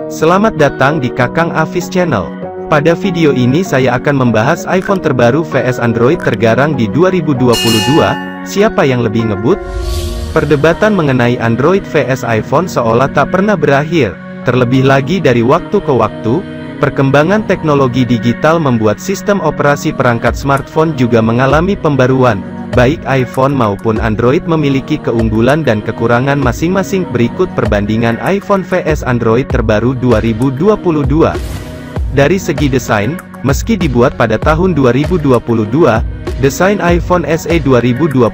Selamat datang di Kakang Hafiz Channel. Pada video ini saya akan membahas iPhone terbaru vs Android tergarang di 2022, siapa yang lebih ngebut? Perdebatan mengenai Android vs iPhone seolah tak pernah berakhir. Terlebih lagi dari waktu ke waktu, perkembangan teknologi digital membuat sistem operasi perangkat smartphone juga mengalami pembaruan. Baik iPhone maupun Android memiliki keunggulan dan kekurangan masing-masing. Berikut perbandingan iPhone vs Android terbaru 2022. Dari segi desain, meski dibuat pada tahun 2022, desain iPhone SE 2022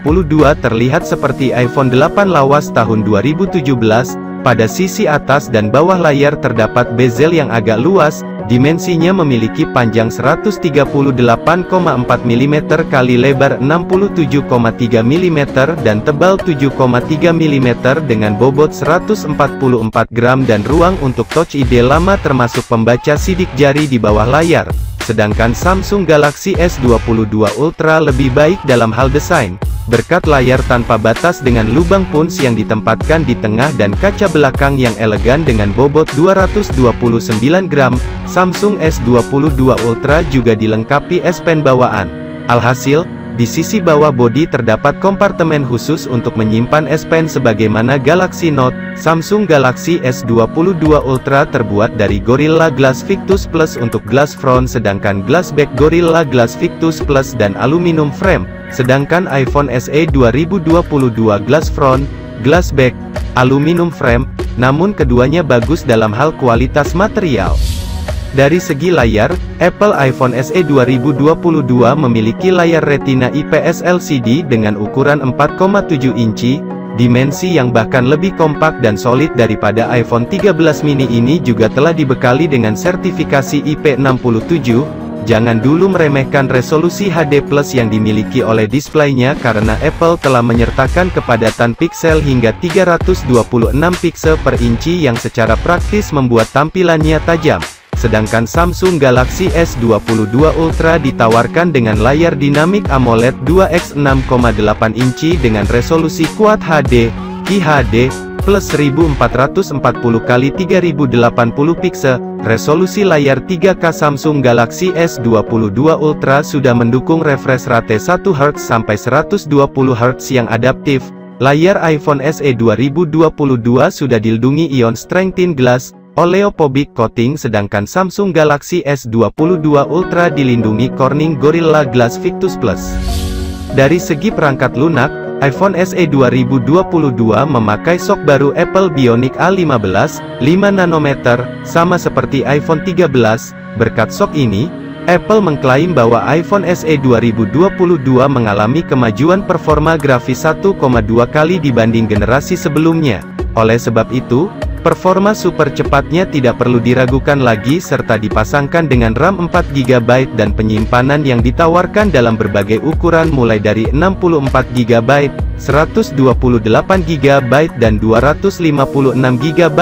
terlihat seperti iPhone 8 lawas tahun 2017. Pada sisi atas dan bawah layar terdapat bezel yang agak luas, dimensinya memiliki panjang 138,4 mm kali lebar 67,3 mm dan tebal 7,3 mm dengan bobot 144 gram dan ruang untuk Touch ID lama termasuk pembaca sidik jari di bawah layar. Sedangkan Samsung Galaxy S22 Ultra lebih baik dalam hal desain, berkat layar tanpa batas dengan lubang punch yang ditempatkan di tengah dan kaca belakang yang elegan dengan bobot 229 gram. Samsung S22 Ultra juga dilengkapi S Pen bawaan. Alhasil, di sisi bawah bodi terdapat kompartemen khusus untuk menyimpan S Pen sebagaimana Galaxy Note. Samsung Galaxy S22 Ultra terbuat dari Gorilla Glass Victus Plus untuk glass front, sedangkan glass back Gorilla Glass Victus Plus dan aluminium frame. Sedangkan iPhone SE 2022 glass front, glass back, aluminium frame, namun keduanya bagus dalam hal kualitas material. Dari segi layar, Apple iPhone SE 2022 memiliki layar Retina IPS LCD dengan ukuran 4,7 inci, dimensi yang bahkan lebih kompak dan solid daripada iPhone 13 mini. Ini juga telah dibekali dengan sertifikasi IP67. Jangan dulu meremehkan resolusi HD Plus yang dimiliki oleh displaynya karena Apple telah menyertakan kepadatan piksel hingga 326 piksel per inci yang secara praktis membuat tampilannya tajam. Sedangkan Samsung Galaxy S22 Ultra ditawarkan dengan layar dinamik AMOLED 2x 6,8 inci dengan resolusi Quad HD, QHD, plus 1440x3080 piksel. Resolusi layar 3K Samsung Galaxy S22 Ultra sudah mendukung refresh rate 1 Hz sampai 120 Hz yang adaptif. Layar iPhone SE 2022 sudah dilindungi Ion Strengthened Glass Oleophobic Coating, sedangkan Samsung Galaxy S22 Ultra dilindungi Corning Gorilla Glass Victus Plus. Dari segi perangkat lunak, iPhone SE 2022 memakai SoC baru Apple Bionic A15, 5 nanometer, sama seperti iPhone 13. Berkat SoC ini, Apple mengklaim bahwa iPhone SE 2022 mengalami kemajuan performa grafis 1,2 kali dibanding generasi sebelumnya. Oleh sebab itu, performa super cepatnya tidak perlu diragukan lagi serta dipasangkan dengan RAM 4GB dan penyimpanan yang ditawarkan dalam berbagai ukuran mulai dari 64GB, 128GB dan 256GB.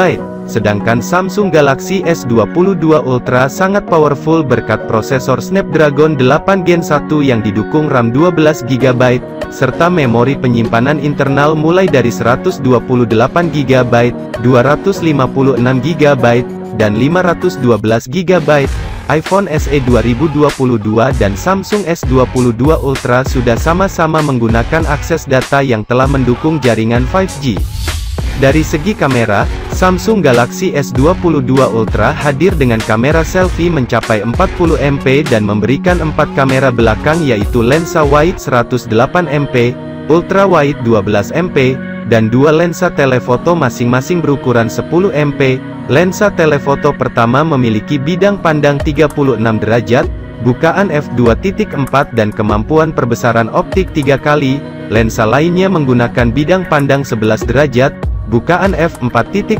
Sedangkan Samsung Galaxy S22 Ultra sangat powerful berkat prosesor Snapdragon 8 Gen 1 yang didukung RAM 12GB, serta memori penyimpanan internal mulai dari 128GB, 256GB, dan 512GB. iPhone SE 2022 dan Samsung S22 Ultra sudah sama-sama menggunakan akses data yang telah mendukung jaringan 5G. Dari segi kamera, Samsung Galaxy S22 Ultra hadir dengan kamera selfie mencapai 40MP dan memberikan 4 kamera belakang yaitu lensa wide 108MP, ultra wide 12MP, dan 2 lensa telefoto masing-masing berukuran 10MP. Lensa telefoto pertama memiliki bidang pandang 36 derajat, bukaan f2.4 dan kemampuan perbesaran optik 3 kali. Lensa lainnya menggunakan bidang pandang 11 derajat, bukaan f4.9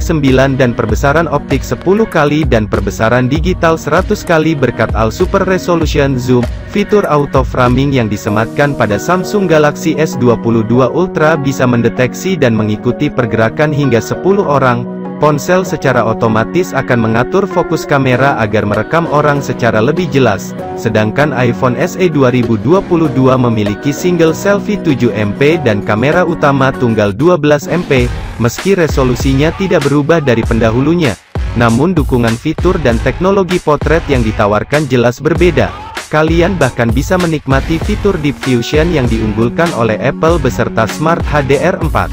dan perbesaran optik 10 kali dan perbesaran digital 100 kali berkat All Super Resolution Zoom. Fitur auto framing yang disematkan pada Samsung Galaxy S22 Ultra bisa mendeteksi dan mengikuti pergerakan hingga 10 orang. Ponsel secara otomatis akan mengatur fokus kamera agar merekam orang secara lebih jelas. Sedangkan iPhone SE 2022 memiliki single selfie 7MP dan kamera utama tunggal 12MP, meski resolusinya tidak berubah dari pendahulunya. Namun dukungan fitur dan teknologi potret yang ditawarkan jelas berbeda. Kalian bahkan bisa menikmati fitur Deep Fusion yang diunggulkan oleh Apple beserta Smart HDR4.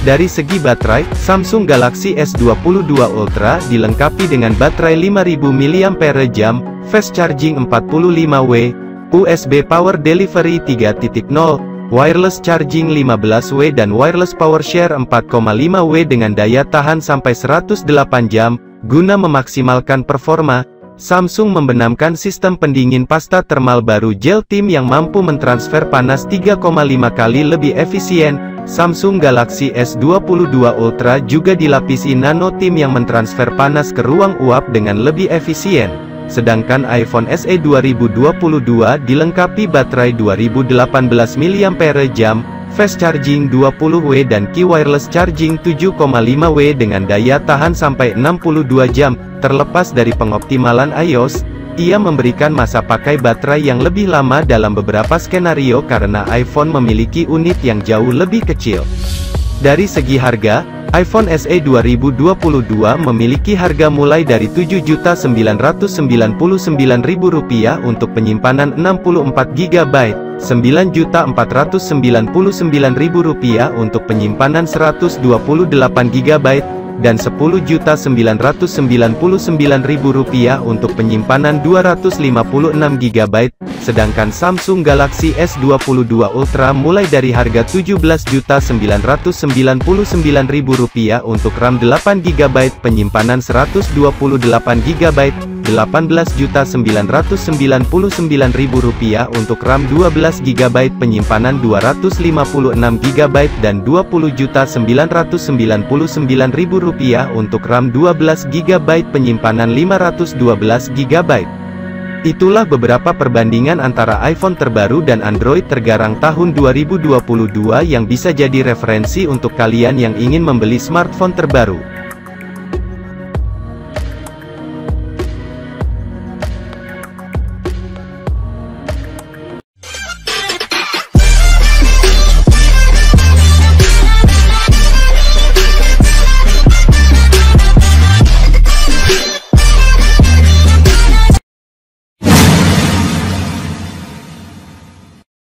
Dari segi baterai, Samsung Galaxy S22 Ultra dilengkapi dengan baterai 5000 mAh, fast charging 45W, USB Power Delivery 3.0, wireless charging 15W dan wireless power share 4,5W dengan daya tahan sampai 108 jam. Guna memaksimalkan performa, Samsung membenamkan sistem pendingin pasta thermal baru Gel Team yang mampu mentransfer panas 3,5 kali lebih efisien. Samsung Galaxy S22 Ultra juga dilapisi Nano Team yang mentransfer panas ke ruang uap dengan lebih efisien. Sedangkan iPhone SE 2022 dilengkapi baterai 2018 mAh, fast charging 20W dan key wireless charging 7,5W dengan daya tahan sampai 62 jam. Terlepas dari pengoptimalan iOS, ia memberikan masa pakai baterai yang lebih lama dalam beberapa skenario karena iPhone memiliki unit yang jauh lebih kecil. Dari segi harga, iPhone SE 2022 memiliki harga mulai dari Rp7.999.000 untuk penyimpanan 64GB, Rp9.499.000 untuk penyimpanan 128GB, dan Rp10.999.000 untuk penyimpanan 256GB, sedangkan Samsung Galaxy S22 Ultra mulai dari harga Rp17.999.000 untuk RAM 8GB, penyimpanan 128GB, Rp18.999.000 untuk RAM 12GB, penyimpanan 256GB, dan Rp20.999.000 untuk RAM 12GB, penyimpanan 512GB. Itulah beberapa perbandingan antara iPhone terbaru dan Android tergarang tahun 2022 yang bisa jadi referensi untuk kalian yang ingin membeli smartphone terbaru.